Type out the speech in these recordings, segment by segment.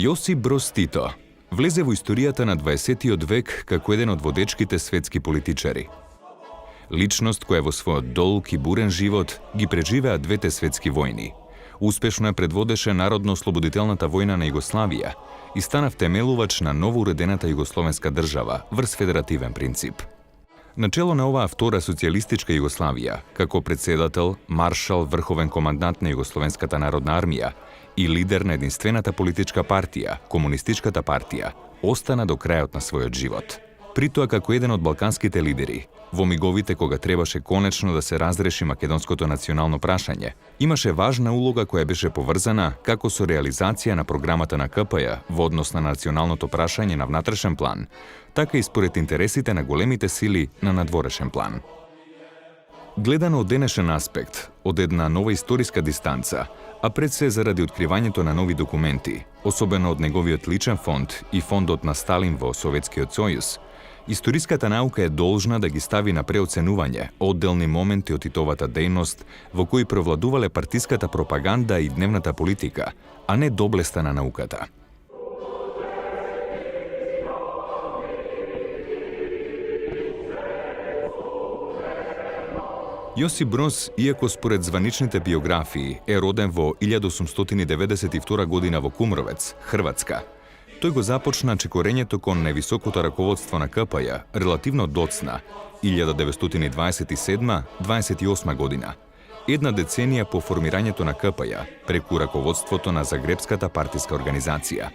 Јосип Броз Тито влезе во историјата на 20. век како еден од водечките светски политичари. Личност која во својот долг и бурен живот ги преживеа двете светски војни. Успешно ја предводеше Народно-ослободителната војна на Југославија и стана втемелувач на новоуредената југословенска држава врз федеративен принцип. Начело на оваа втора социјалистичка Југославија, како председател, маршал, врховен командант на Југословенската народна армија и лидер на единствената политичка партија, Комунистичката партија, остана до крајот на својот живот. При тоа како еден од балканските лидери, во миговите кога требаше конечно да се разреши македонското национално прашање, имаше важна улога која беше поврзана како со реализација на програмата на КПЈ во однос на националното прашање на внатрешен план, така и според интересите на големите сили на надворешен план. Гледано од денешен аспект, од една нова историска дистанца, а пред се заради откривањето на нови документи, особено од неговиот личен фонд и фондот на Сталин во Советскиот сојуз, историската наука е должна да ги стави на преоценување одделни моменти од Титовата дејност во кои провладувале партиската пропаганда и дневната политика, а не доблеста на науката. Јосип Броз, иако според званичните биографии е роден во 1892 година во Кумровец, Хрватска, тој го започна чекорењето кон највисокото раководство на КПЈ релативно доцна 1927-28 година, една деценија по формирањето на КПЈ преку раководството на Загребската партиска организација.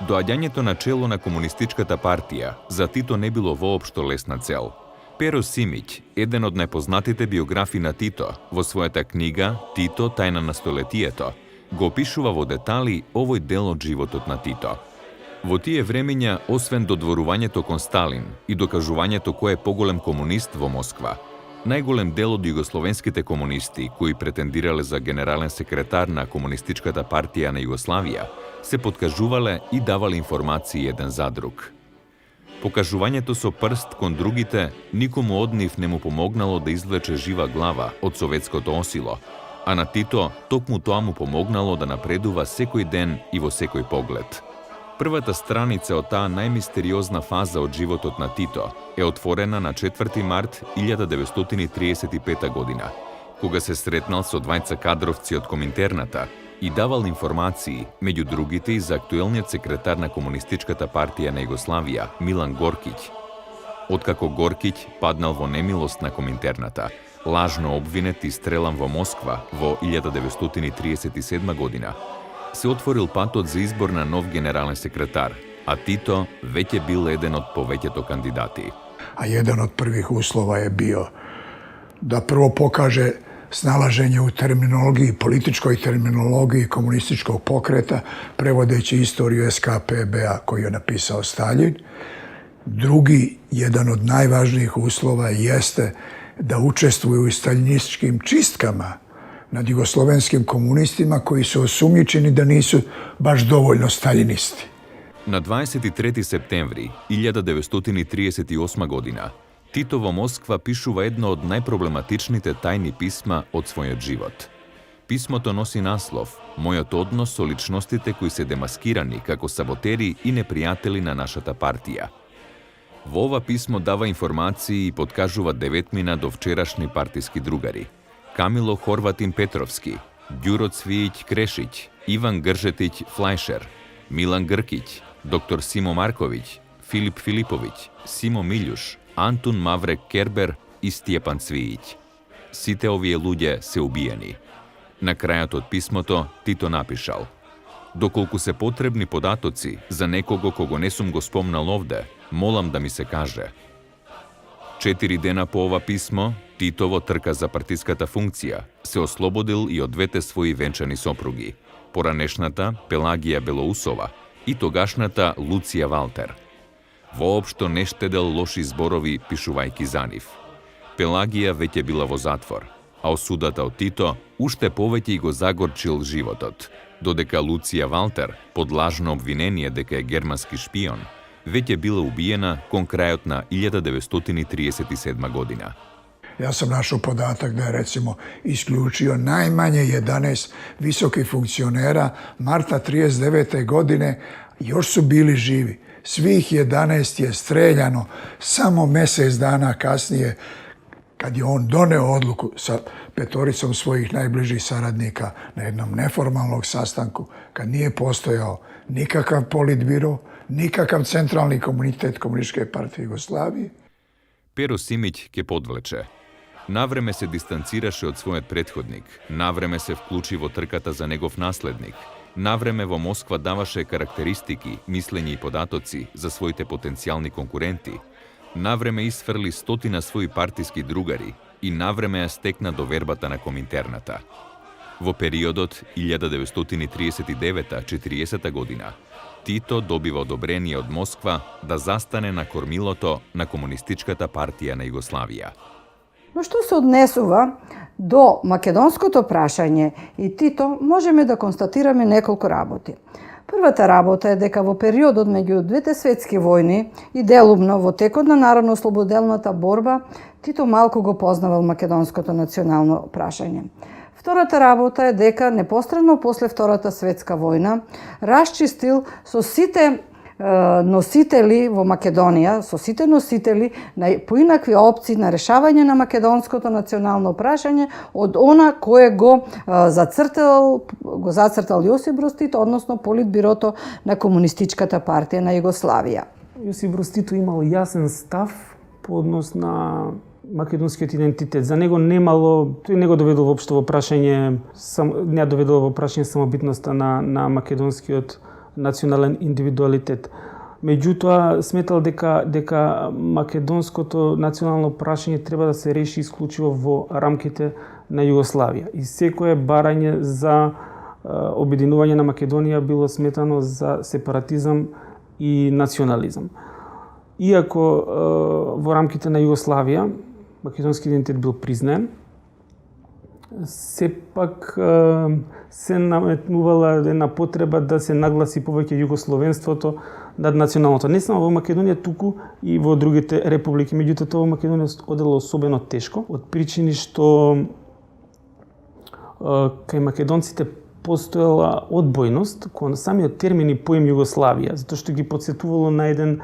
Доаѓањето на чело на Комунистичката партија за Тито не било воопшто лесна цел. Перо Симиќ, еден од најпознатите биографи на Тито, во својата книга «Тито, тајна на столетието», го опишува во детали овој дел од животот на Тито. Во тие времења, освен додворувањето кон Сталин и докажувањето кој е поголем комунист во Москва, најголем дел од југословенските комунисти, кои претендирале за генерален секретар на Комунистичката партија на Југославија, се подкажувале и давале информации еден за друг. Покажувањето со прст кон другите никому од нив не му помогнало да извлече жива глава од советското осило, а на Тито токму тоа му помогнало да напредува секој ден и во секој поглед. Првата страница од таа најмистериозна фаза од животот на Тито е отворена на 4 март 1935 година, кога се сретнал со двајца кадровци од Коминтерната и давал информации, меѓу другите и за актуелниот секретар на Комунистичката партија на Југославија, Милан Горкиќ. Откако Горкиќ паднал во немилост на Коминтерната, лажно обвинет и стрелан во Москва во 1937 година, се отворил патот за избор на нов генерален секретар, а Тито веќе бил еден од повеќето кандидати. А еден од првих услова je bio da prvo pokaže snalaženje u terminologiji, političkoj terminologiji komunističkog pokreta, prevodeći istoriju SKPB-a koju je napisao Stalin. Drugi, jedan od najvažnijih uslova jeste da učestvuju u staljinističkim čistkama nad jugoslovenskim komunistima koji su osumnjičeni da nisu baš dovoljno staljinisti. На 23 септември 1938 година Тито во Москва пишува едно од најпроблематичните тајни писма од својот живот. Писмото носи наслов «Мојот однос со личностите кои се демаскирани како саботери и непријатели на нашата партија». Во ова писмо дава информации и подкажува деветмина до вчерашни партиски другари. Камило Хорватин Петровски, Ѓуро Цвијиќ Крешиć, Иван Гржетиć Флајшер, Милан Гркиć, доктор Симо Марковиć, Филип Филиповиć, Симо Милјуш, Антун Маврек Кербер и Стјепан Цвијиć. Сите овие луѓе се убиени. На крајот од писмото Тито напишал: «Доколку се потребни податоци за некого кого не сум го спомнал овде, молам да ми се каже». 4 дена по ова писмо, Тито во трка за партиската функција се ослободил и од двете своји венчани сопруги, поранешната Пелагија Белоусова и тогашната Луција Валтер. Воопшто не штедел лоши зборови пишувајќи за нив. Пелагија веќе била во затвор, а осудата од Тито уште повеќе го загорчил животот, додека Луција Валтер, под лажно обвинение дека е германски шпион, веќе била убиена кон крајот на 1937 година. Ja sam našao podatak da je recimo isključio najmanje 11 visokih funkcionera marta 1939. godine, još su bili živi. Svih 11 je streljano samo mjesec dana kasnije, kad je on doneo odluku sa 5 svojih najbližih saradnika na jednom neformalnom sastanku, kad nije postojao nikakav politbiro, nikakav centralni komunitet Komunističke partije Jugoslavije. Pero Simić ke podvleče. Navreme se distanciraše od svojeg prethodnik, navreme se vključivo trkata za njegov naslednik, navreme vo Moskva davaše karakteristiki, mislenji i podatoci za svojite potencijalni konkurenti, navreme isfrli stotina svoji partijski drugari i navreme je stekna do verbata na Kominternata. Vo periodot 1939-40 godina Tito dobiva odobrenje od Moskva da zastane na кормилото на Комунистичката партија на Југославија. Но што се однесува до македонското прашање и Тито, можеме да констатираме неколку работи. Првата работа е дека во периодот меѓу двете светски војни и делумно во текот на народно-ослободелната борба, Тито малку го познавал македонското национално прашање. Втората работа е дека непосредно после Втората светска војна расчистил со сите носители во Македонија, со сите носители на поинакви опции на решавање на македонското национално прашање од она кое го зацртал Јосип Брз Тито, односно Политбирото на Комунистичката партија на Југославија. Јосип Брз Тито имал јасен став по однос на македонскиот идентитет. За него тој не го доведол воопшто во прашање, не доведол во прашање самобитноста на македонскиот национален индивидуалитет. Меѓутоа, сметал дека македонското национално прашање треба да се реши исклучиво во рамките на Југославија. И секое барање за обединување на Македонија било сметано за сепаратизам и национализам. Иако во рамките на Југославија македонски идентитет бил признаен, сепак се наметнувала една потреба да се нагласи повеќе југословенството над националното. Не само во Македонија, туку и во другите републики. Меѓутоа, тоа во Македонија одело особено тешко, од причини што кај македонците постоела одбојност кон самиот термин и поим Југославија, затоа што ги потсетувало на еден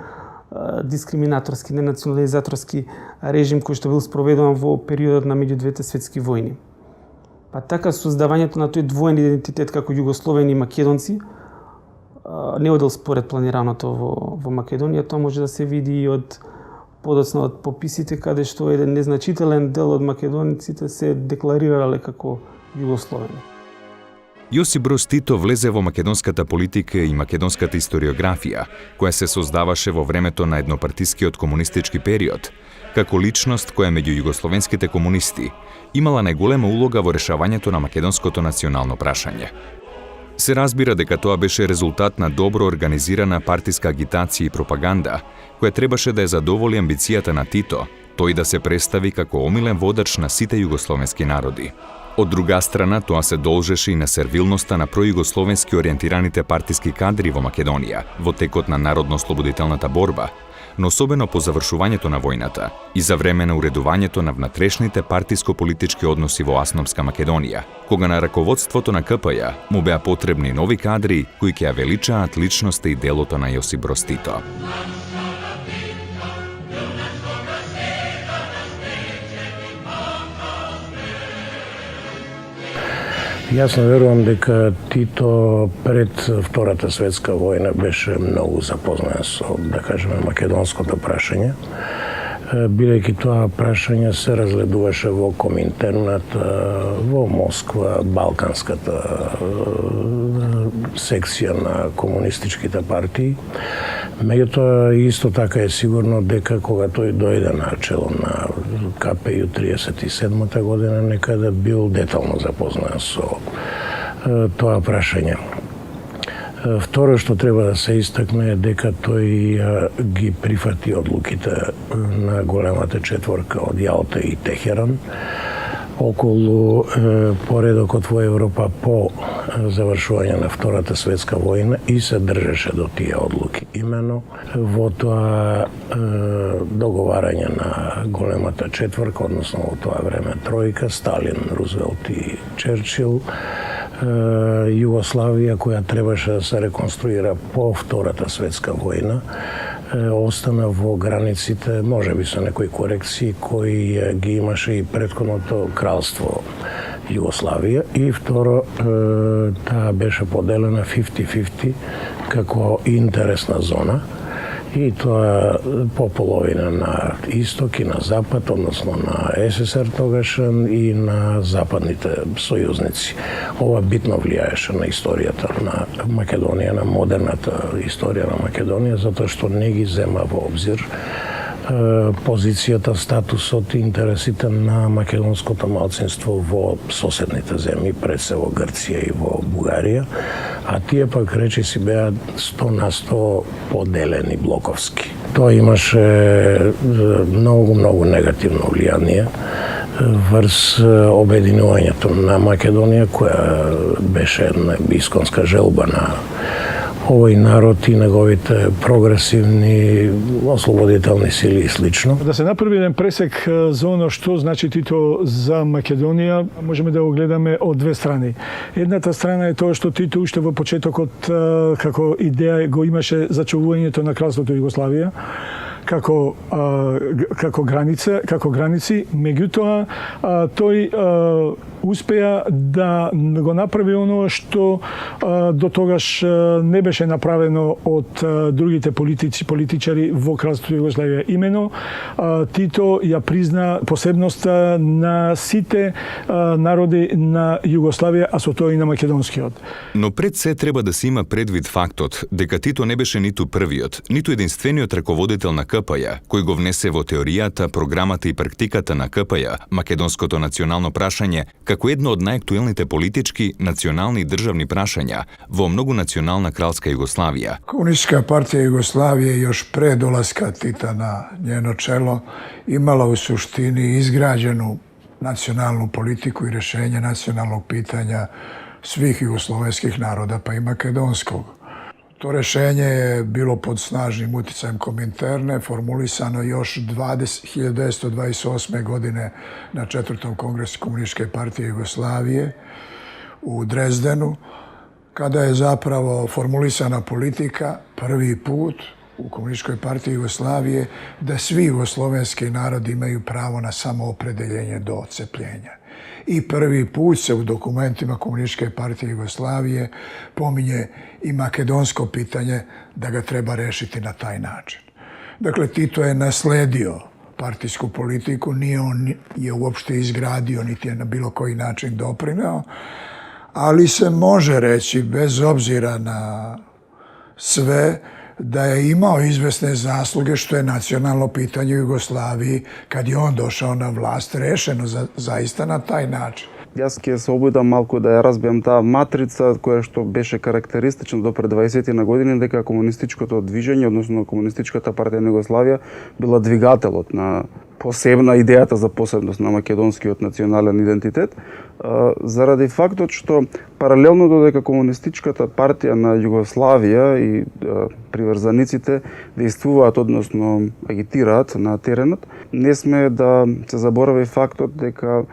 дискриминаторски, ненационализаторски режим кој што бил спроведуван во периодот на меѓу двете светски војни. Па така создавањето на тој двоен идентитет како југословени и македонци не одел според планираното во Македонија. Тоа може да се види и од подоцна од пописите, каде што еден незначителен дел од македонците се декларирале како југословени. Јосип Броз Тито влезе во македонската политика и македонската историографија, која се создаваше во времето на еднопартискиот комунистички период, како личност која меѓу југословенските комунисти имала најголема улога во решавањето на македонското национално прашање. Се разбира дека тоа беше резултат на добро организирана партиска агитација и пропаганда, која требаше да ја задоволи амбицијата на Тито, тој да се представи како омилен водач на сите југословенски народи. Од друга страна, тоа се должеше и на сервилноста на пројугословенски ориентираните партиски кадри во Македонија во текот на народно-ослободителната борба, но особено по завршувањето на војната и за време на уредувањето на внатрешните партиско-политички односи во Асномска Македонија, кога на раководството на КПЈ му беа потребни нови кадри кои ќе ја величаат личноста и делото на Јосип Броз Тито. Јас не верувам дека Тито пред Втората светска војна беше многу запознат со, да кажеме, македонското прашање, бидејќи тоа прашање се разгледуваше во Коминтернат, во Москва, балканската секција на комунистичките партии. Меѓутоа, исто така е сигурно дека кога тој дојде на чело на КПЈ 37-та година, некаде бил детално запознат со тоа прашање. Второ што треба да се истакне е дека тој ги прифати одлуките на големата четворка од Јалта и Техеран, околу поредокот во Европа по завршување на Втората светска војна и се држеше до тие одлуки. Имено во тоа договарање на големата четворка, односно во тоа време тројка, Сталин, Рузвелт и Черчил, Југославија, која требаше да се реконструира по Втората светска војна, остана во границите, може би со некои корекции кои ги имаше и претходното кралство Југославија, и второ таа беше поделена 50-50 како интересна зона, и тоа по половина на исток и на запад, односно на СССР тогашен и на западните сојузници. Ова битно влијаеше на историјата на Македонија, на модерната историја на Македонија, затоа што не ги зема во обзир позицијата, статусот и интересите на македонското малцинство во соседните земји, пред се во Грција и во Бугарија, а тие пак речиси беа 100% поделени блоковски. Тоа имаше многу негативно влијание врз обединувањето на Македонија, која беше една исконска желба на овој народ и неговите прогресивни ослободителни сили и слично. Да се направи еден пресек за оно што значи Тито за Македонија, можеме да го гледаме од две страни. Едната страна е тоа што Тито уште во почетокот како идеја го имаше зачувувањето на кралството Југославија како граници, меѓутоа тој успеа да го направи оно што до тогаш не беше направено од другите политичари во кралството Југославија. Имено Тито ја призна посебноста на сите народи на Југославија, а со тоа и на македонскиот. Но пред се треба да се има предвид фактот дека Тито не беше ниту првиот, ниту единствениот раководител на КПЈ, кој го внесе во теоријата, програмата и практиката на КПЈ, македонското национално прашање, како едно од најактуелните политички, национални и државни прашања во многонационална кралска Југославија. Комунистичка партија Југославија још пред доласка Тита на njeno čelo imala u suštini izgrađenu nacionalnu politiku i rešenje nacionalnog pitanja svih jugoslovenskih naroda, pa i makedonskog. To rešenje je bilo pod snažnim uticajem Kominterne, formulisano još 1928. godine na 4. kongresu Komunističke partije Jugoslavije u Drezdenu, kada je zapravo formulisana politika prvi put u Komunističkoj partiji Jugoslavije da svi jugoslovenski narodi imaju pravo na samoopredeljenje do odcepljenja. I prvi put se u dokumentima Komunističke partije Jugoslavije pominje i makedonsko pitanje da ga treba rešiti na taj način. Dakle, Tito je nasledio partijsku politiku, nije on je uopšte izgradio, niti je na bilo koji način doprineo, ali se može reći, bez obzira na sve, da je imao izvesne zasluge što je nacionalno pitanje u Jugoslaviji, kad je on došao na vlast, rešeno zaista na taj način. Јас ќе се обидам малку да ја разбијам таа матрица која што беше карактеристична до пред 20 на години, дека комунистичкото движење, односно Комунистичката партија на Југославија, била двигателот на посебна идејата за посебност на македонскиот национален идентитет, заради фактот што паралелно додека Комунистичката партија на Југославија и приврзаниците действуваат, односно агитираат на теренот, не сме да се заборави фактот дека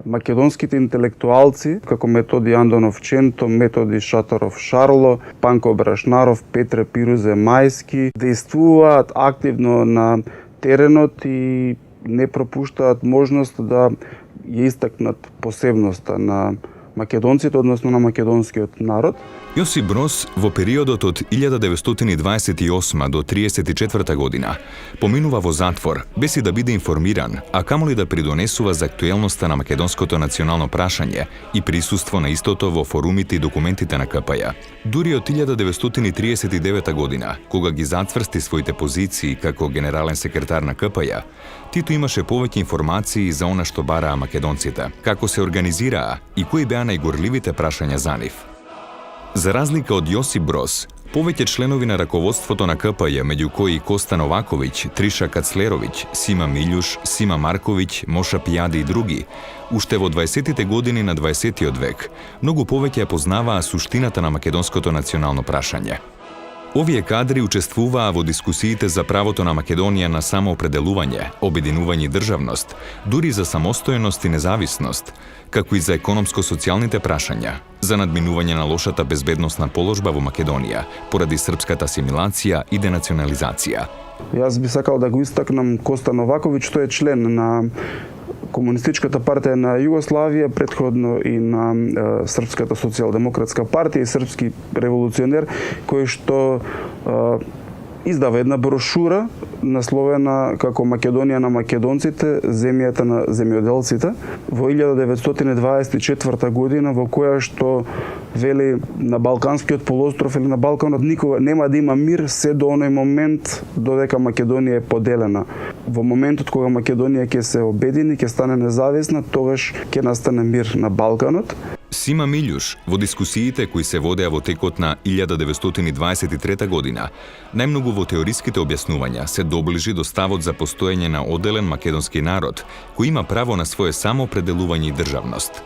македонските интелектуалци, како Методи Андонов Ченто, Методи Шатаров Шарло, Панко Брашнаров, Петре Пирузе Мајски, действуваат активно на теренот и не пропуштаат можност да ја истакнат посебноста на македонците, односно на македонскиот народ. Јосип Броз во периодот од 1928 до 1934 година поминува во затвор, без и да биде информиран, а камоли да придонесува за актуелноста на македонското национално прашање и присуство на истото во форумите и документите на КПЈ. Дури од 1939 година, кога ги зацврсти своите позиции како генерален секретар на КПЈ, Тито имаше повеќе информации за она што бараа македонците, како се организираа и кои беа најгорливите прашања за нив. За разлика од Јосип Броз, Повеќе членови на раководството на КПЈ, меѓу кои Коста Новаковиќ, Триша Кацлеровиќ, Сима Милјуш, Сима Марковиќ, Моша Пијади и други, уште во 20-тите години на 20-тиот век, многу повеќе ја познаваа суштината на македонското национално прашање. Овие кадри учествуваа во дискусиите за правото на Македонија на самоопределување, обединување и државност, дури за самостојност и независност, како и за економско-социјалните прашања, за надминување на лошата безбедносна положба во Македонија, поради српската асимилација и денационализација. Јас би сакал да го истакнам Коста Новаковиќ, тој е член на Комунистичката партија на Југославија, предходно и на Српската социјалдемократска партија и српски револуционер, кој што издава една брошура насловена како Македонија на македонците, земјата на земјоделците, во 1924 година, во која што вели на Балканскиот полуостров или на Балканот никога нема да има мир се до оној момент додека Македонија е поделена. Во моментот кога Македонија ќе се обедини, ќе стане независна, тогаш ќе настане мир на Балканот. Сима Милјуш, во дискусиите кои се водеа во текот на 1923 година, најмногу во теориските објаснувања се доближи до ставот за постоење на оделен македонски народ, кој има право на свое самоопределување и државност.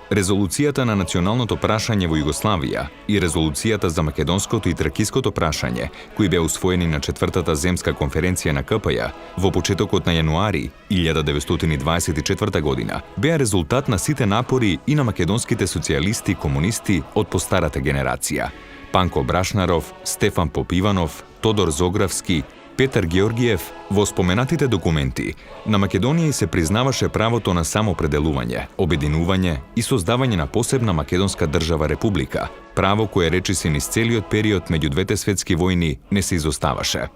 Резолуцијата на националното прашање во Југославија и резолуцијата за македонското и тракиското прашање, кои беа усвоени на 4-та земска конференција на КПЈ во почетокот на јануари 1924 година, беа резултат на сите напори и на македонските социјалисти и комунисти од постарата генерација. Панко Брашнаров, Стефан Попиванов, Тодор Зогравски, Петар Георгиев. Во споменатите документи, на Македонија се признаваше правото на самоопределување, обединување и создавање на посебна македонска држава република, право кое речиси низ целиот период меѓу двете светски војни не се изоставаше.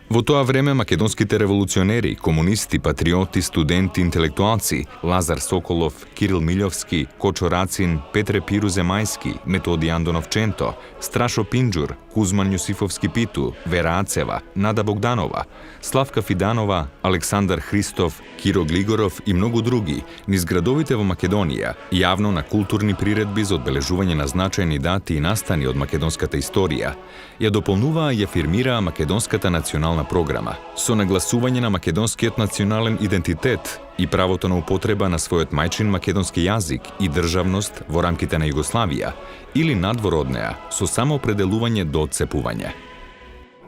Во тоа време македонските револуционери, комунисти, патриоти, студенти, интелектуалци Лазар Соколов, Кирил Милјовски, Кочо Рацин, Петре Пирузе Мајски, Методи Андонов Ченто, Страшо Пинџур, Кузман Јусифовски Питу, Вера Ацева, Нада Богданова, Славка Фиданова, Александар Христов, Киро Глигоров и многу други низ градовите во Македонија, јавно на културни приредби за одбележување на значајни дати и настани од македонската историја, ја дополнуваа и афирмираа македонската национална програма, со нагласување на македонскиот национален идентитет и правото на употреба на својот мајчин македонски јазик и државност во рамките на Југославија или надвор од неа, со самоопределување до отцепување.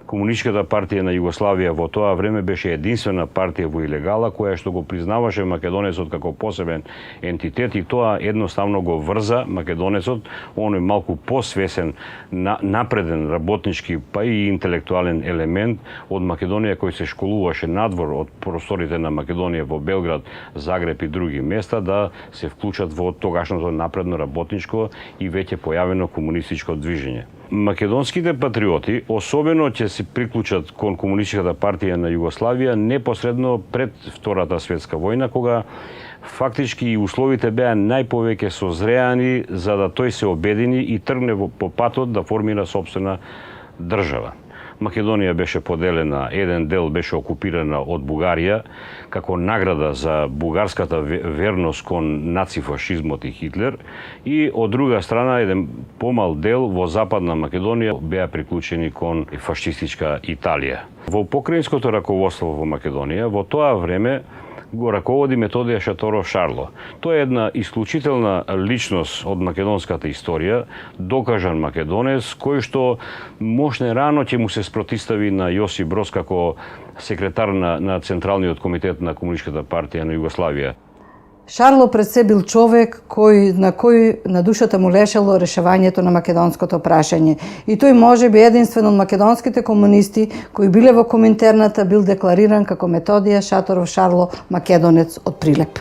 Комунистичката партија на Југославија во тоа време беше единствена партија во илегала која што го признаваше македонецот како посебен ентитет и тоа едноставно го врза македонецот, оној малку посвесен, напреден работнички па и интелектуален елемент од Македонија кој се школуваше надвор од просторите на Македонија во Белград, Загреб и други места да се вклучат во тогашното напредно работничко и веќе појавено комунистичко движење. Македонските патриоти особено ќе се приклучат кон Комунистичката партија на Југославија непосредно пред Втората светска војна, кога фактички и условите беа најповеќе созреани за да тој се обедини и тргне по патот да формира сопствена држава. Македонија беше поделена, еден дел беше окупирана од Бугарија како награда за бугарската верност кон нацифашизмот и Хитлер и од друга страна еден помал дел во Западна Македонија беа приклучени кон фашистичка Италија. Во покраинското раководство во Македонија во тоа време го раководи Методија Шаторов Шарло. Тој е една исклучителна личност од македонската историја, докажан македонец, кој што можне рано ќе му се спротистави на Јосип Броз како секретар на Централниот комитет на Комунистичката партија на Југославија. Шарло пред се бил човек на кој на душата му лежало решавањето на македонското прашање. И тој може би единствен од македонските комунисти кои биле во Коминтерната бил деклариран како Методија Шаторов Шарло, македонец од Прилеп.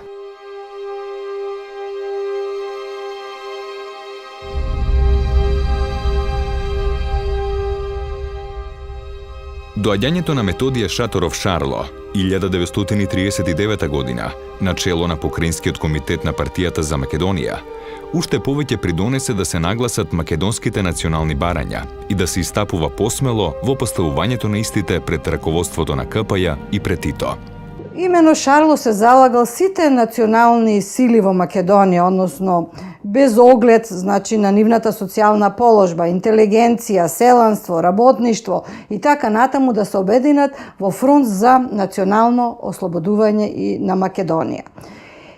Доаѓањето на Методија Шаторов Шарло 1939 година на чело на Покраинскиот комитет на партијата за Македонија уште повеќе придонесе да се нагласат македонските национални барања и да се истапува посмело во поставувањето на истите пред раководството на КПЈ и пред Тито. Имено Шарло се залагал сите национални сили во Македонија, односно без оглед значи на нивната социјална положба, интелигенција, селанство, работништво и така натаму да се обединат во фронт за национално ослободување и на Македонија.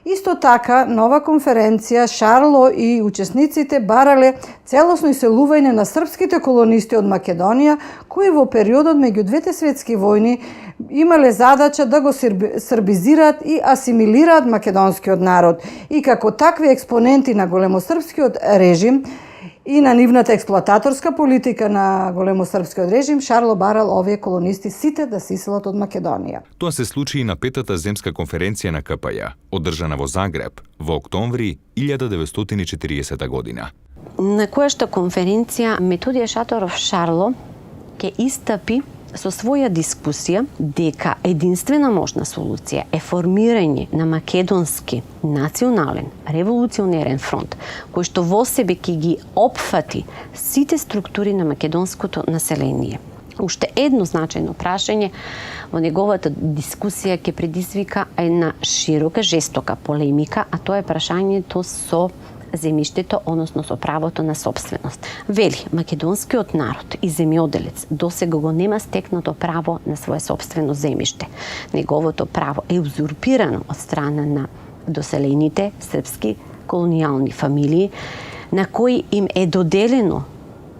Исто така, на ова конференција Шарло и учесниците барале целосно иселување на српските колонисти од Македонија, кои во периодот меѓу двете светски војни имале задача да го србизираат и асимилираат македонскиот народ и како такви експоненти на големосрпскиот режим и на нивната експлоататорска политика на големосрпскиот режим, Шарло барал овие колонисти сите да се иселат од Македонија. Тоа се случи и на петата земска конференција на КПЈ, одржана во Загреб во октомври 1940 година. На којашта конференција Методије Шаторов Шарло ќе истапи со своја дискусија дека единствена можна солуција е формирање на македонски национален револуционерен фронт, кој што во себе ќе ги опфати сите структури на македонското население. Уште едно значајно прашање во неговата дискусија ќе предизвика една широка, жестока полемика, а тоа е прашањето со земјиштето, односно со правото на собственост. Вели, македонскиот народ и земјоделец досега го нема стекнато право на свое собствено земјиште. Неговото право е узурпирано од страна на доселените српски колонијални фамилии, на кои им е доделено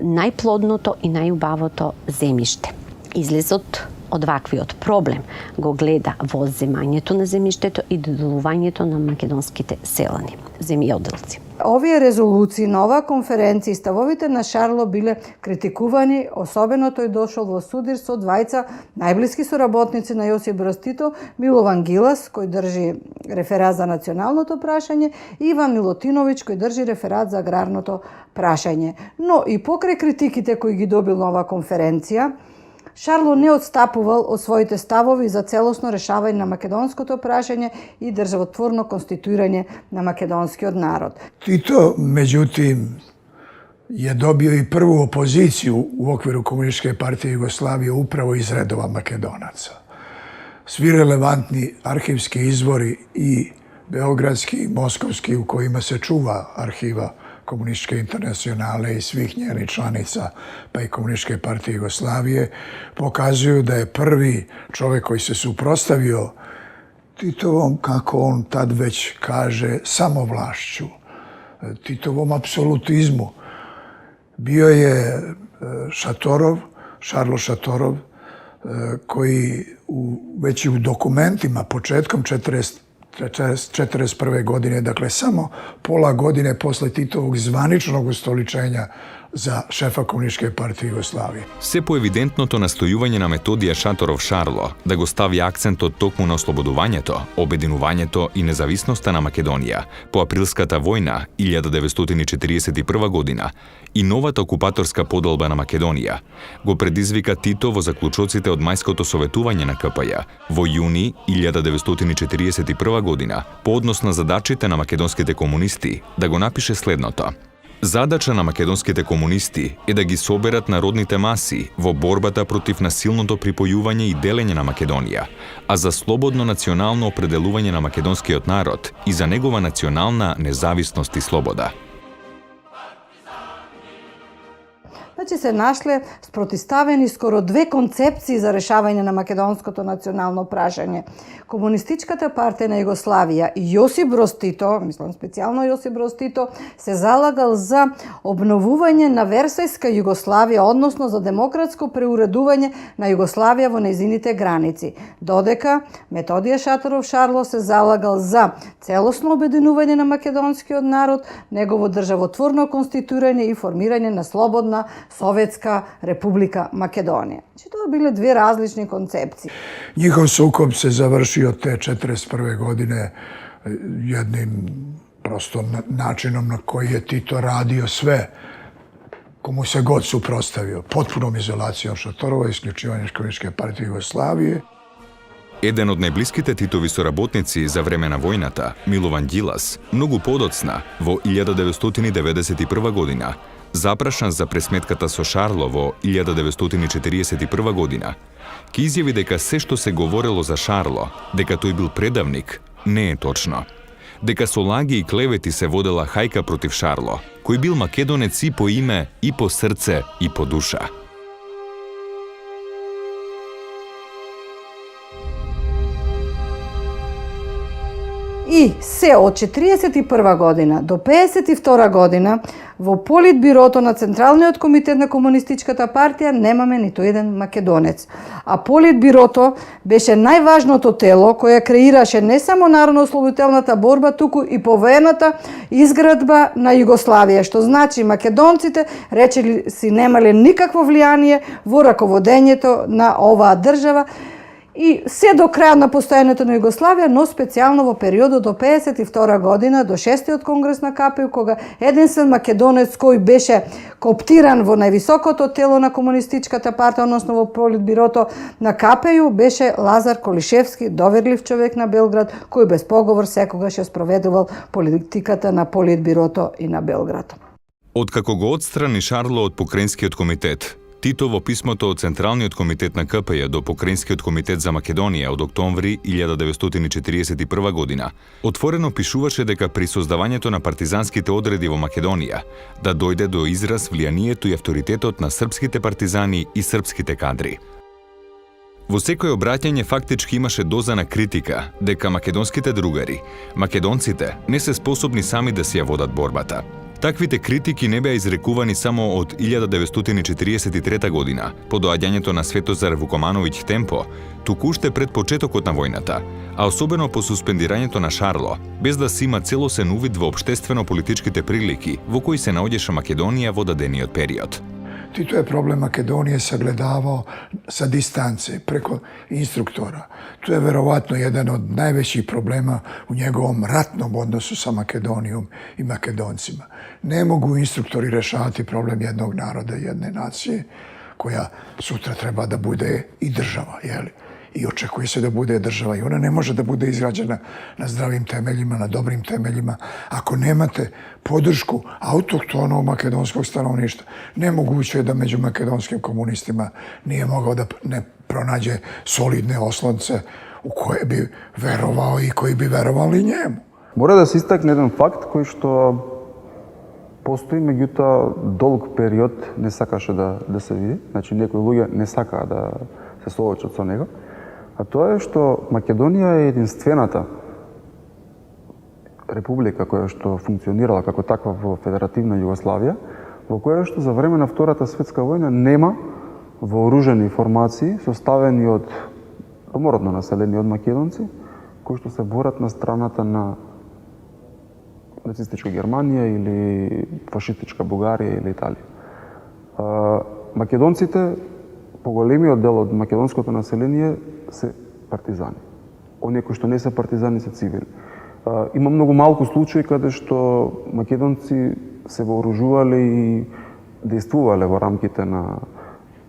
најплодното и најубавото земјиште. Излезот од ваквиот проблем го гледа во земањето на земјиштето и доделувањето на македонските селани, земјоделци. Овие резолуции на оваа конференција и ставовите на Шарло биле критикувани, особено тој дошол во судир со двајца најблиски соработници на Јосип Броз Тито, Милован Гилас, кој држи реферат за националното прашање, и Иван Милутиновиќ, кој држи реферат за аграрното прашање. Но и покрај критиките кои ги добил на оваа конференција, Шарло не отстапувал од своите ставови за целосно решавање на македонското прашање и државотворно конституирање на македонскиот народ. Tito, međutim, je dobio i prvu opoziciju u okviru Komunističke partije Jugoslavije upravo iz redova Makedonaca. Svi relevantni arhivski izvori i beogradski i moskovski u kojima se čuva arhiva Komunističke internacionale i svih njenih članica, pa i Komunističke partije Jugoslavije, pokazuju da je prvi čovjek koji se suprotstavio Titovom, kako on tad već kaže, samovlašću, Titovom apsolutizmu. Bio je Šatorov, Šarlo Šatorov, koji već i u dokumentima početkom 1941. godine, dakle samo pola godine posle Titovog zvaničnog ustoličenja za šefa Komunističke партije Југославија. Се поевидентното настојување на Методије Шаторов Шарло да го стави акцентот токму на ослободувањето, обединувањето и независноста на Македонија по априлската војна 1941 година и новата окупаторска поделба на Македонија го предизвика Тито во заклучоците од мајското советување на КПЈ во јуни 1941 година по однос на задачите на македонските комунисти да го напише следното: Задача на македонските комунисти е да ги соберат народните маси во борбата против насилното припојување и делење на Македонија, а за слободно национално определување на македонскиот народ и за негова национална независност и слобода. Значи се нашле спротиставени скоро две концепции за решавање на македонското национално прашање. Комунистичката партија на Југославија и Јосип Броз Тито, мислам специјално Јосип Броз Тито, се залагал за обновување на Версајска Југославија, односно за демократско преуредување на Југославија во нејзините граници. Додека Методије Шаторов Шарло се залагал за целосно обединување на македонскиот народ, негово државотворно конституирање и формирање на слободна Советска република Македонија. Значи, тоа биле две различни концепции. Njihov sukob se završio te 1941. godine jednim prosto načinom na koji je Tito radio sve komu se god suprotstavio. Potpunom izolacijom Šatorova, isključivanjem iz Komunističke partije Jugoslavije. Еден од најблиските Титови соработници за време на војната, Милован Гилас, многу подоцна, во 1991 година, запрашан за пресметката со Шарло во 1941 година, ке изјави дека се што се говорело за Шарло, дека тој бил предавник, не е точно. дека со лаги и клевети се водела хајка против Шарло, кој бил македонец и по име, и по срце, и по душа. И се од 41 година до 52 година во Политбирото на Централниот комитет на Комунистичката партија немаме ниту еден македонец. А Политбирото беше најважното тело кое креираше не само народно-ослободителната борба, туку и повоената изградба на Југославија, што значи македонците речели си немале никакво влијание во раководењето на оваа држава, и се до крајот на постојањето на Југославија, но специјално во периодот до 52 година, до 6-тиот конгрес на КПУ, кога единствен македонец кој беше коптиран во највисокото тело на Комунистичката партија, односно во Политбирото на КПУ, беше Лазар Колишевски, доверлив човек на Белград, кој без поговор секогаш ја спроведувал политиката на Политбирото и на Белград. Откако го отстрани Шарло од Покраинскиот комитет, Тито во писмото од Централниот комитет на КПЈ до Покраинскиот комитет за Македонија од октомври 1941 година отворено пишуваше дека при создавањето на партизанските одреди во Македонија да дојде до израз влијанието и авторитетот на српските партизани и српските кадри. Во секој обраќање фактички имаше доза на критика дека македонските другари, македонците, не се способни сами да си ја водат борбата. Таквите критики не беа изрекувани само од 1943 година, по доаѓањето на Светозар Вукомановиќ Темпо, туку уште пред почетокот на војната, а особено по суспендирањето на Шарло, без да се има целосен увид во општествено-политичките прилики во кои се наоѓаше Македонија во дадениот период. Тито je problem Makedonije sagledavao sa distance, preko instruktora. To je verovatno jedan od najvećih problema u njegovom ratnom odnosu sa Makedonijom i Makedoncima. Ne mogu instruktori rešavati problem jednog naroda, jedne nacije, koja sutra treba da bude i država, jeli? I očekuje se da bude država i ona ne može da bude izgrađena na zdravim temeljima, na dobrim temeljima. Ako nemate podršku autohtonog makedonskog stanovništva, nemoguće je da među makedonskim komunistima nije mogao da ne pronađe solidne oslonce u koje bi verovao i koji bi verovali njemu. Мора да се истакне еден факт кој што постои, меѓутоа долг период не сакаше да се види. Значи, некои луѓе не сакаа да се соочат со него. А тоа е што Македонија е единствената република која што функционирала како таква во Федеративна Југославија, во која што за време на Втората светска војна нема вооружени формации составени од домородно населени од македонци, кои што се борат на страната на нацистичка Германија или фашистичка Бугарија или Италија. Македонците, поголемиот дел од македонското население се партизани. Оние кои што не се партизани се цивили. Има многу малку случаи каде што македонци се вооружувале и действувале во рамките на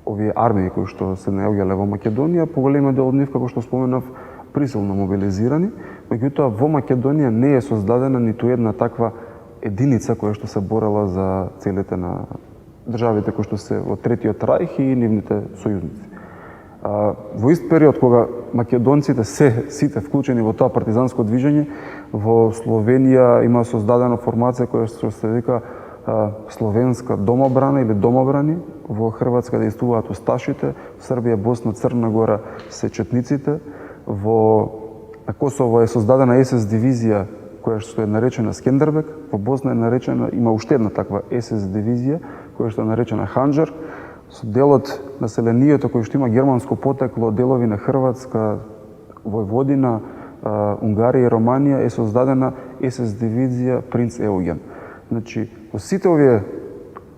овие армии кои што се наоѓале во Македонија, поголемиот дел од нив, како што споменав, присилно мобилизирани, меѓутоа во Македонија не е создадена ниту една таква единица која што се борела за целите на државите кои што се во Третиот рајх и нивните сојузници. Во ист период кога македонците сите вклучени во тоа партизанско движење, во Словенија има создадена формација која што се вика Словенска домобрана или домобрани, во Хрватска действуваат усташите, в Србија, Босна, Црна Гора се четниците, на Косово е создадена СС дивизија која што е наречена Скендербек, во Босна е наречена, има уште една таква СС дивизија која што е наречена Ханџар, со делот населението кој што има германско потекло, делови на Хрватска, Војводина, Унгарија и Романија е создадена СС дивизија Принц Еуген. Значи, во сите овие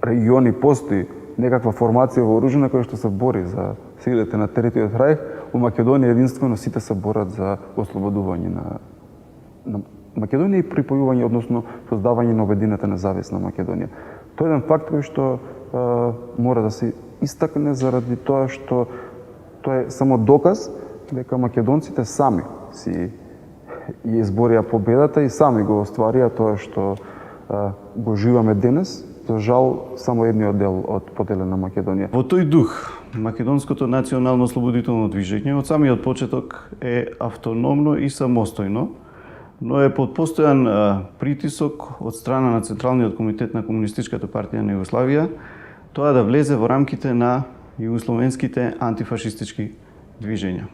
региони постои некаква формација вооружена која што се бори за силите на Третиот рајх. Во Македонија единствено сите се борат за ослободување на Македонија и припојување, односно создавање на обединета независна Македонија. Тоа е еден факт кој што мора да се истакне заради тоа што тоа е само доказ дека македонците сами си ја изборија победата и сами го остварија тоа што го живееме денес. За жал, само едниот дел од поделена Македонија. Во тој дух, македонското национално ослободително движење од самиот почеток е автономно и самостојно, но е под постојан притисок од страна на Централниот комитет на Комунистичката партија на Југославија тоа да влезе во рамките на југословенските антифашистички движења.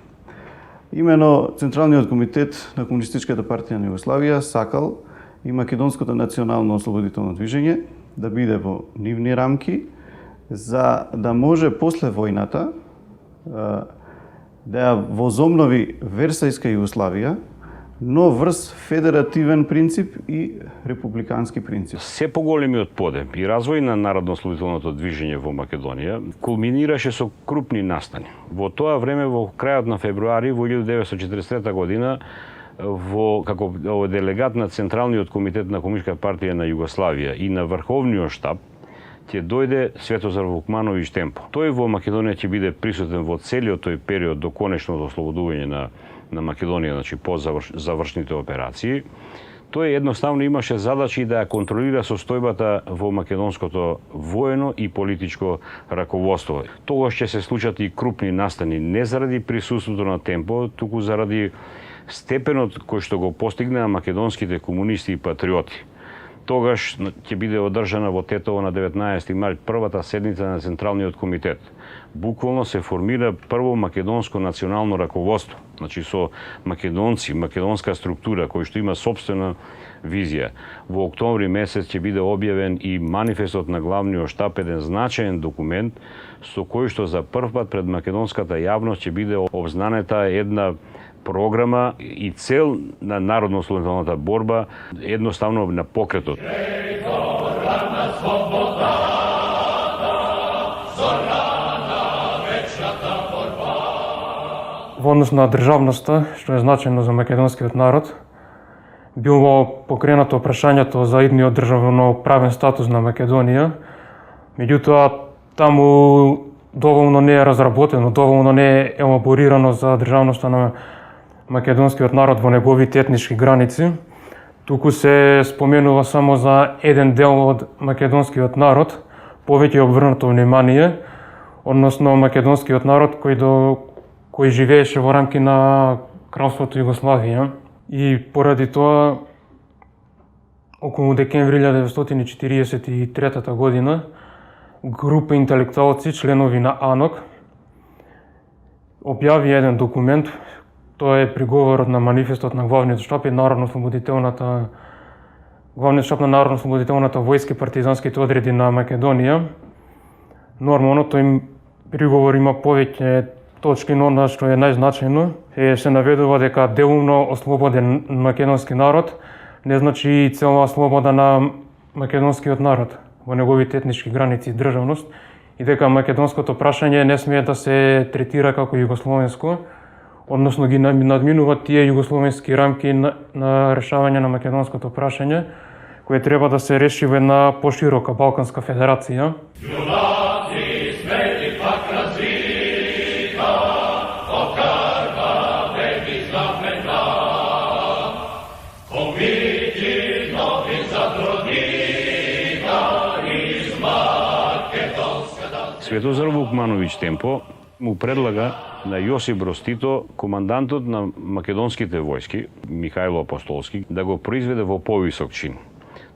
Имено Централниот комитет на Комунистичката партија на Југославија сакал и Македонското национално ослободително движење да биде во нивни рамки за да може после војната да ја возобнови Версајска Југославија, но врз федеративен принцип и републикански принцип. Се поголемиот подем и развој на народно-ослободителното движење во Македонија кулминираше со крупни настани. Во тоа време, во крајот на февруари во 1943 година, како делегат на Централниот комитет на Комунистичката партија на Југославија и на Врховниот штаб, ќе дојде Светозар Вукмановиќ Темпо. Тој во Македонија ќе биде присутен во целиот тој период до конечното ослободување на Македонија, значи по завршните операции. Тој едноставно имаше задачи да ја контролира состојбата во македонското воено и политичко раководство. Тогаш ќе се случат и крупни настани не заради присуството на Темпо, туку заради степенот кој што го постигнаа македонските комунисти и патриоти. Тогаш ќе биде одржана во Тетово на 19 март првата седница на Централниот комитет. Буквално се формира прво македонско национално раководство, значи со македонци, македонска структура кој што има собствена визија. Во октомври месец ќе биде објавен и манифестот на главниот штаб, еден значаен документ со кој што за прв пат пред македонската јавност ќе биде обзнанета една програма и цел на народно-ослободителната борба едноставно на покретот. Во однос на државноста, што е значајно за македонскиот народ, било покренато прашањето за идниот државно-правен статус на Македонија. Меѓутоа, таму доволно не е разработено, доволно не е елаборирано за државноста на македонскиот народ во неговите етнички граници. Туку се споменува само за еден дел од македонскиот народ, повеќе обврнато внимание, односно македонскиот народ кој живееше во рамки на Кралството Југославија. И поради тоа, околу декември 1943 година, група интелектуалци, членови на АНОК, објави еден документ. Тоа е приговорот на манифестот на главниот штаб и главниот штаб на Народно-ослободителната војска и партизанските одреди на Македонија. Нормално тој приговор има повеќе точки, но она што е најзначајно се наведува дека делумно ослободен македонски народ не значи и цела слобода на македонскиот народ во неговите етнички граници и државност, и дека македонското прашање не смее да се третира како југословенско, односно ги надминува тие југословенски рамки на решавање на македонското прашање, кое треба да се реши во една поширока Балканска федерација. Светозар Вукмановиќ Темпо му предлага на Јосип Брос Тито, командантот на македонските војски, Михајло Апостолски, да го произведе во повисок чин.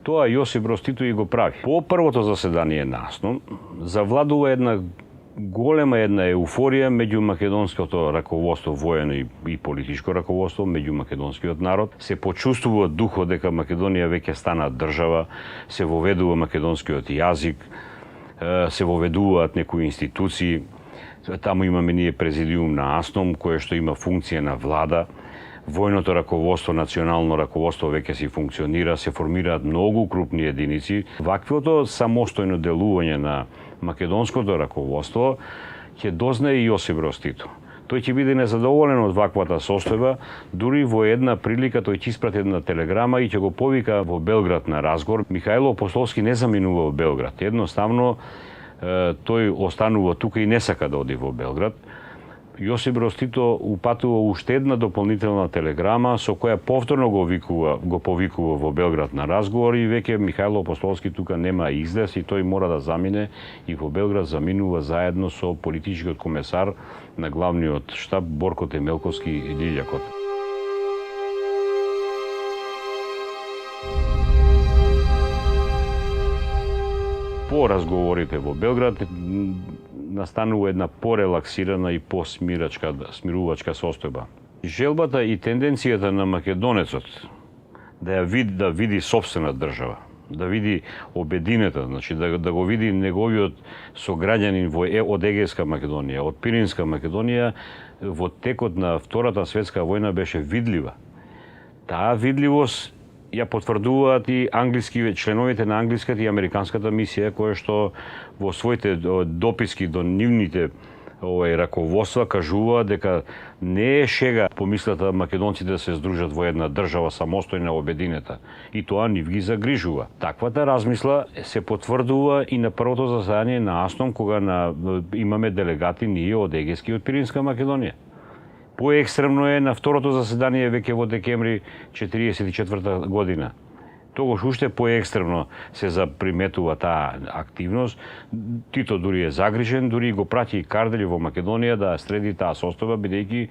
Тоа Јосип Брос Тито и го прави. По првото заседание на АСНОМ завладува една еуфорија меѓу македонското раководство, воено и политичко раководство, меѓу македонскиот народ. Се почувствува духот дека Македонија веќе стана држава, се воведува македонскиот јазик, се воведуваат некои институции. Таму имаме ние президиум на АСНОМ, кое што има функција на влада. Војното раководство, национално раководство веќе си функционира, се формираат многу крупни единици. Ваквото самостојно делување на македонското раководство ќе дознае и Јосип Брос Тито. Тој ќе биде незадоволен од ваквата состојба, дури во една прилика тој ќе испрати една телеграма и ќе го повика во Белград на разговор. Михајло Апостолски не заминува во Белград. Едноставно тој останува тука и не сака да оди во Белград. Јосип Брос Тито упатува уште една дополнителна телеграма со која повторно го повикува во Белград на разговор и веќе Михајло Апостолски тука нема излез и тој мора да замине и во Белград заминува заедно со политичкиот комесар на главниот штаб Борко Темелковски и Лилјакот. По разговорите во Белград настанува една порелаксирана и смирувачка состојба. Желбата и тенденцијата на македонецот да види собствена држава, да види обединета, значи да го види неговиот сограѓанин од Егејска Македонија, од Пиринска Македонија, во текот на Втората светска војна беше видлива. Таа видливост ја потврдуваат и членовите на англиската и американската мисија, кои што во своите дописки до нивните раководства кажуваат дека не е шега помислата македонците да се здружат во една држава самостојна обединета, и тоа нив ги загрижува. Таквата размисла се потврдува и на првото заседание на АСНОМ, кога имаме делегати ние од Егејска и од Пиринска Македонија. Поекстремно е на второто заседание веќе во декември 1944 година. Тогаш уште поекстремно се заприметува таа активност. Тито дури е загрижен, дури го прати и Кардели во Македонија да среди таа состојба, бидејќи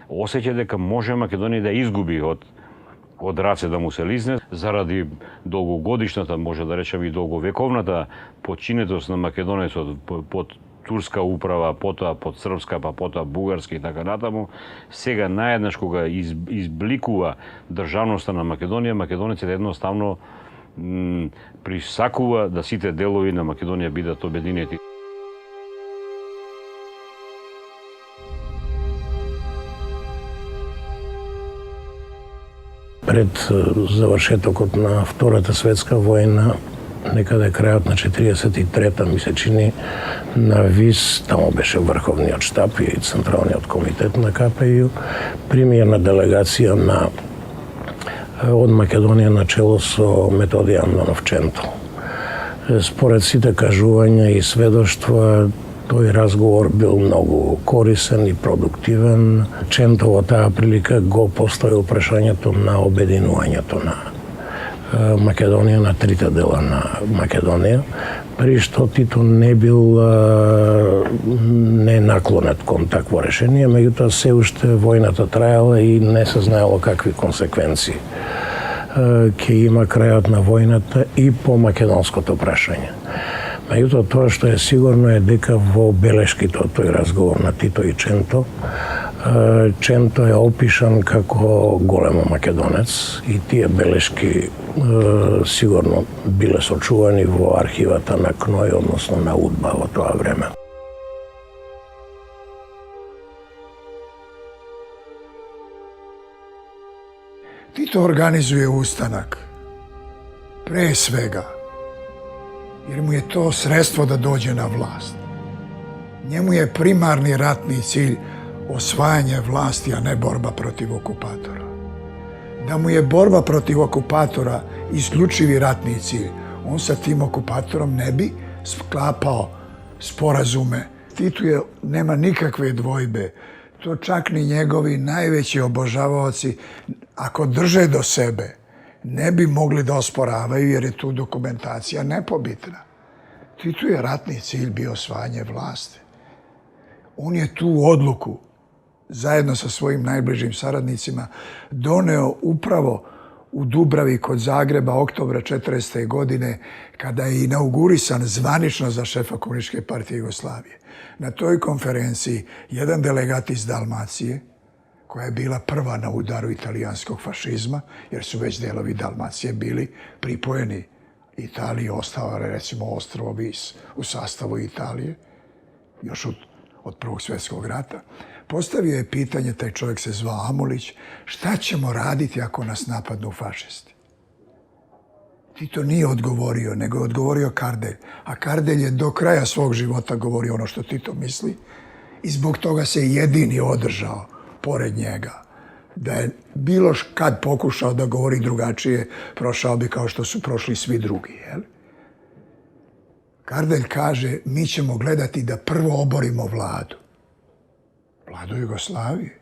осеќа дека може Македонија да изгуби од раце да му се лизне, заради долгогодишната, може да речеме и долговековната подчинетост на македонецот под турска управа, потоа под српска, па потоа бугарска и така натаму. Сега наеднаш кога избликува државноста на Македонија, македонеците едноставно присакува да сите делови на Македонија бидат обединети. Пред завршетокот на Втората светска војна, некаде крајот на 43-та, ми се чини, на ВИС, тамо беше Врховниот штаб и Централниот комитет на КПИ, прими една делегација од Македонија на чело со Методи Андонов Ченто. Според сите кажувања и сведоштва, тој разговор бил многу корисен и продуктивен. Ченто во таа прилика го поставил прашањето на обединувањето на Македонија, на трите дела на Македонија, при што Тито не бил наклонет кон такво решение, меѓутоа се уште војната траела и не се знаело какви консеквенции ќе има крајот на војната и по македонското прашање. Меѓутоа, тоа што е сигурно е дека во белешките од тој разговор на Тито и Ченто, Ченто е опишан како големо македонец и тие белешки сигурно биле сочувани во архивата на КНОЙ, односно на УДБА во тоа време. Tito organizuje ustanak, pre svega, jer mu je to sredstvo da dođe na vlast. Njemu je primarni ratni cilj osvajanje vlasti, a ne borba protiv okupatora. Da mu je borba protiv okupatora isključivi ratni cilj, on sa tim okupatorom ne bi sklapao sporazume. Titu nema nikakve dvojbe. To čak ni njegovi najveći obožavaoci, ako drže do sebe, ne bi mogli da osporavaju jer je tu dokumentacija nepobitna. Titu je ratni cilj bio osvajanje vlasti. On je tu odluku, zajedno sa svojim najbližim saradnicima, doneo upravo u Dubravi kod Zagreba oktobra 1940. godine, kada je inaugurisan zvanično za šefa Komunističke partije Jugoslavije. Na toj konferenciji jedan delegat iz Dalmacije, koja je bila prva na udaru italijanskog fašizma, jer su već delovi Dalmacije bili pripojeni Italiji, ostao recimo ostrvo Vis u sastavu Italije, još od Prvog svjetskog rata. Postavio je pitanje, taj čovjek se zvao Amulić, šta ćemo raditi ako nas napadnu fašisti? Tito nije odgovorio, nego je odgovorio Kardelj. A Kardelj je do kraja svog života govorio ono što Tito misli i zbog toga se jedini održao pored njega. Da je bilo kad pokušao da govori drugačije, prošao bi kao što su prošli svi drugi. Jel? Kardelj kaže, mi ćemo gledati da prvo oborimo vladu. Vladu Jugoslavije.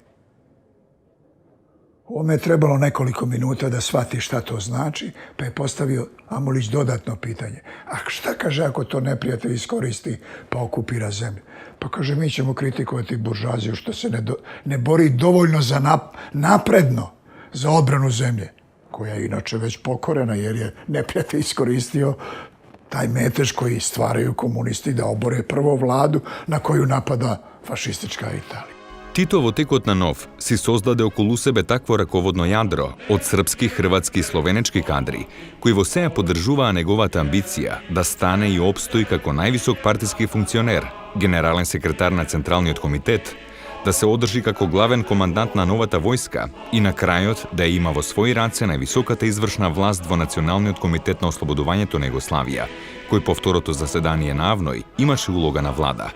Ovome je trebalo nekoliko minuta da shvati šta to znači, pa je postavio Amulić dodatno pitanje. A šta kaže ako to neprijatelj iskoristi pa okupira zemlju? Pa kaže, mi ćemo kritikovati buržoaziju što se ne bori dovoljno za napredno za odbranu zemlje, koja je inače već pokorena jer je neprijatelj iskoristio taj metež koji stvaraju komunisti da obore prvo vladu na koju napada fašistička Italija. Tito во текот на нов си создаде околу себе такво раководно јадро од српски, хрватски и словенечки кадри, кои во сеја поддржуваа неговата амбиција да стане и опстои како највисок партиски функционер, генерален секретар на Централниот комитет, да се одржи како главен командант на новата војска и на крајот да ја има во своји раце највисоката извршна власт во Националниот комитет на ослободувањето на Југославија, кој по второто заседание на Авној имаше улога на влада.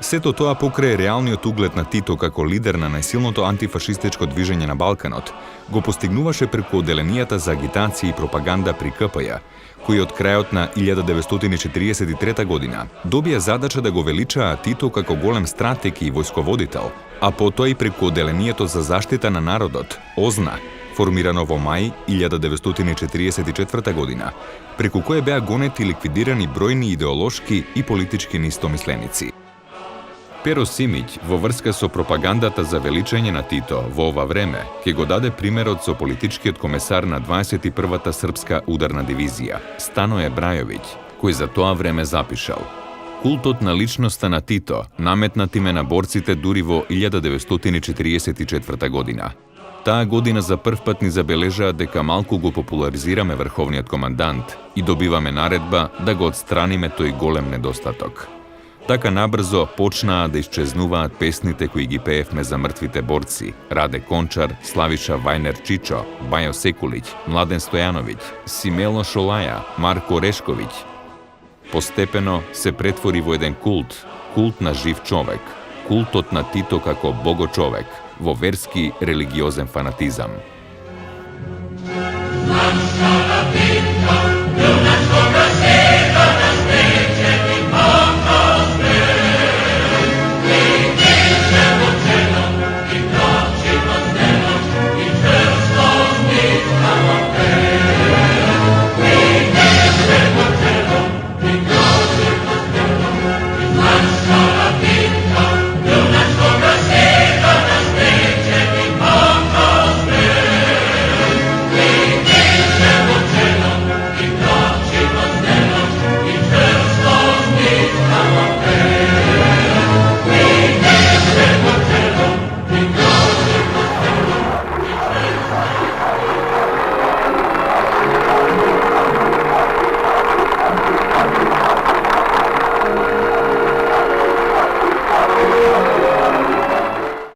Сето тоа покрај реалниот углед на Тито како лидер на најсилното антифашистичко движење на Балканот, го постигнуваше преку оделенијата за агитација и пропаганда при КПЈ, кои од крајот на 1943 година добија задача да го величаа Тито како голем стратег и војсководител, а потоа и преку оделенијето за заштита на народот, ОЗНА, формирано во мај 1944 година, преку кое беа гонети и ликвидирани бројни идеолошки и политички неистомисленици. Перо Симиќ, во врска со пропагандата за величање на Тито во ова време, ќе го даде примерот со политичкиот комесар на 21-та српска ударна дивизија, Станое Брајовиќ, кој за тоа време запишал: "Култот на личноста на Тито наметнат име на борците дури во 1944 година. Таа година за прв пат ни забележаа дека малку го популаризираме врховниот командант и добиваме наредба да го отстраниме тој голем недостаток. Така набрзо почнаа да исчезнуваат песните кои ги пеевме за мртвите борци: Раде Кончар, Славиша Вајнер Чичо, Бајо Секулиќ, Младен Стојановиќ, Симело Шолаја, Марко Орешковиќ. Постепено се претвори во еден култ, култ на жив човек, култот на Тито како богочовек, во верски религиозен фанатизам."